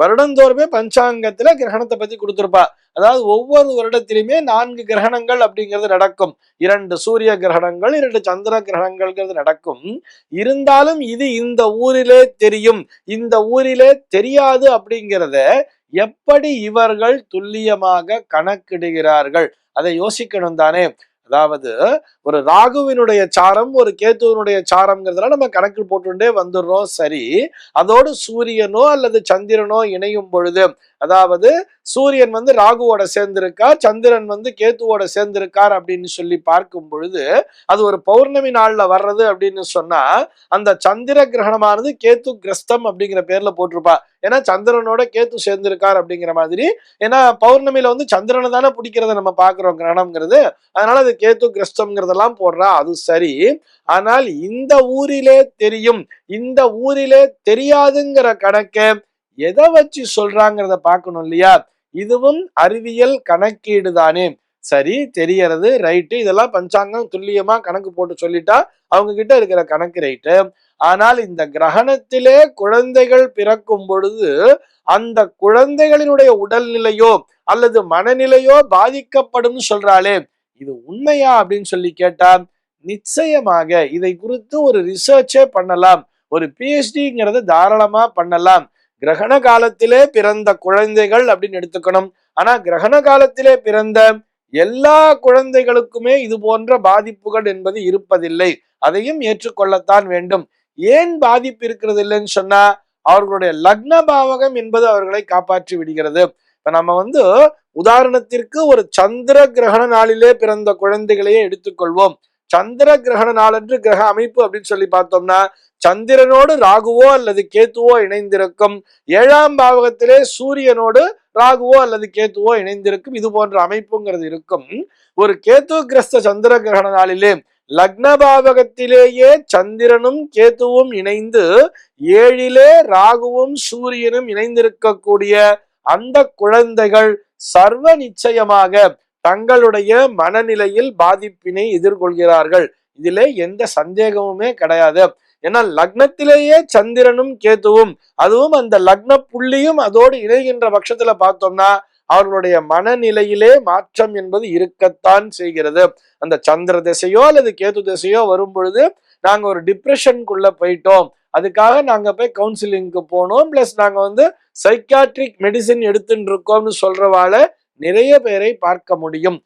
வருடந்தோறுமே பஞ்சாங்கத்துல கிரகணத்தை பத்தி கொடுத்திருப்பா. அதாவது ஒவ்வொரு வருடத்திலுமே 4 கிரகணங்கள் அப்படிங்கிறது நடக்கும். 2 சூரிய கிரகணங்கள், 2 சந்திர கிரகணங்கள்ங்கிறது நடக்கும். இருந்தாலும் இது இந்த ஊரிலே தெரியும், இந்த ஊரிலே தெரியாது அப்படிங்கிறத எப்படி இவர்கள் துல்லியமாக கணக்கிடுகிறார்கள்? அதை யோசிக்கணும் தானே. அதாவது ஒரு ராகுவினுடைய சாரம் ஒரு கேத்துவனுடைய சாரம்ங்கிறதுல நம்ம கணக்கு போட்டுட்டே வந்துடுறோம். சரி, அதோடு சூரியனோ அல்லது சந்திரனோ இணையும் பொழுது, அதாவது சூரியன் ராகுவோட சேர்ந்திருக்கார், சந்திரன் கேத்துவோட சேர்ந்திருக்கார் அப்படின்னு சொல்லி பார்க்கும் பொழுது, அது ஒரு பௌர்ணமி நாள்ல வர்றது அப்படின்னு சொன்னா அந்த சந்திர கிரகணமானது கேத்து கிரஸ்தம் அப்படிங்கிற பேர்ல போட்டிருப்பா. ஏன்னா சந்திரனோட கேத்து சேர்ந்திருக்கார் அப்படிங்கிற மாதிரி. ஏன்னா பௌர்ணமியில சந்திரனை தானே பிடிக்கிறத நம்ம பாக்குறோம் கிரகணம்ங்கிறது. அதனால அது கேத்து கிரஸ்தம்ங்கிறதெல்லாம் போடுறா. அது சரி. ஆனால் இந்த ஊரிலே தெரியும், இந்த ஊரிலே தெரியாதுங்கிற கணக்க எதை வச்சு சொல்றாங்கிறத பார்க்கணும் இல்லையா? இதுவும் அறிவியல் கணக்கீடு தானே. சரி, தெரியறது ரைட்டு, இதெல்லாம் பஞ்சாங்கம் துல்லியமா கணக்கு போட்டு சொல்லிட்டா அவங்க கிட்ட இருக்கிற கணக்கு ரைட்டு. ஆனால் இந்த கிரகணத்திலே குழந்தைகள் பிறக்கும் பொழுது அந்த குழந்தைகளினுடைய உடல்நிலையோ அல்லது மனநிலையோ பாதிக்கப்படும் சொல்றாளே, இது உண்மையா அப்படின்னு சொல்லி கேட்டா நிச்சயமாக இதை குறித்து ஒரு ரிசர்ச்சே பண்ணலாம், ஒரு பிஹெச்டிங்கிறத தாராளமா பண்ணலாம். கிரகண காலத்திலே பிறந்த குழந்தைகள் அப்படின்னு எடுத்துக்கணும். ஆனா கிரகண காலத்திலே பிறந்த எல்லா குழந்தைகளுக்குமே இது போன்ற பாதிப்புகள் என்பது இருப்பதில்லை. அதையும் ஏற்றுக்கொள்ளத்தான் வேண்டும். ஏன் பாதிப்பு இருக்கிறது இல்லைன்னு சொன்னா அவர்களுடைய லக்ன பாவகம் என்பது அவர்களை காப்பாற்றி விடுகிறது. இப்ப நம்ம உதாரணத்திற்கு ஒரு சந்திர கிரகண நாளிலே பிறந்த குழந்தைகளையே எடுத்துக்கொள்வோம். சந்திர கிரகண நாளன்று கிரக அமைப்பு அப்படின்னு சொல்லி பார்த்தோம்னா சந்திரனோடு ராகுவோ அல்லது கேத்துவோ இணைந்திருக்கும். 7ஆம் பாவகத்திலே சூரியனோடு ராகுவோ அல்லது கேத்துவோ இணைந்திருக்கும். இது போன்ற அமைப்புங்கிறது இருக்கும். ஒரு கேத்து கிரஸ்த சந்திர கிரகண நாளிலே லக்ன பாவகத்திலேயே சந்திரனும் கேத்துவும் இணைந்து 7லே ராகுவும் சூரியனும் இணைந்திருக்கக்கூடிய அந்த குழந்தைகள் சர்வ நிச்சயமாக தங்களுடைய மனநிலையில் பாதிப்பினை எதிர்கொள்கிறார்கள். இதிலே எந்த சந்தேகமுமே கிடையாது. ஏன்னா லக்னத்திலேயே சந்திரனும் கேத்துவும், அதுவும் அந்த லக்ன புள்ளியும் அதோடு இணைகின்ற பட்சத்துல பார்த்தோம்னா அவர்களுடைய மனநிலையிலே மாற்றம் என்பது இருக்கத்தான் செய்கிறது. அந்த சந்திர திசையோ அல்லது கேத்து திசையோ வரும் பொழுது நாங்க ஒரு டிப்ரெஷனுக்குள்ள போயிட்டோம், அதுக்காக நாங்க போய் கவுன்சிலிங்க்கு போனோம், பிளஸ் நாங்க சைக்காட்ரிக் மெடிசின் எடுத்துட்டு இருக்கோம்னு சொல்றவாள நிறைய பேரை பார்க்க முடியும்.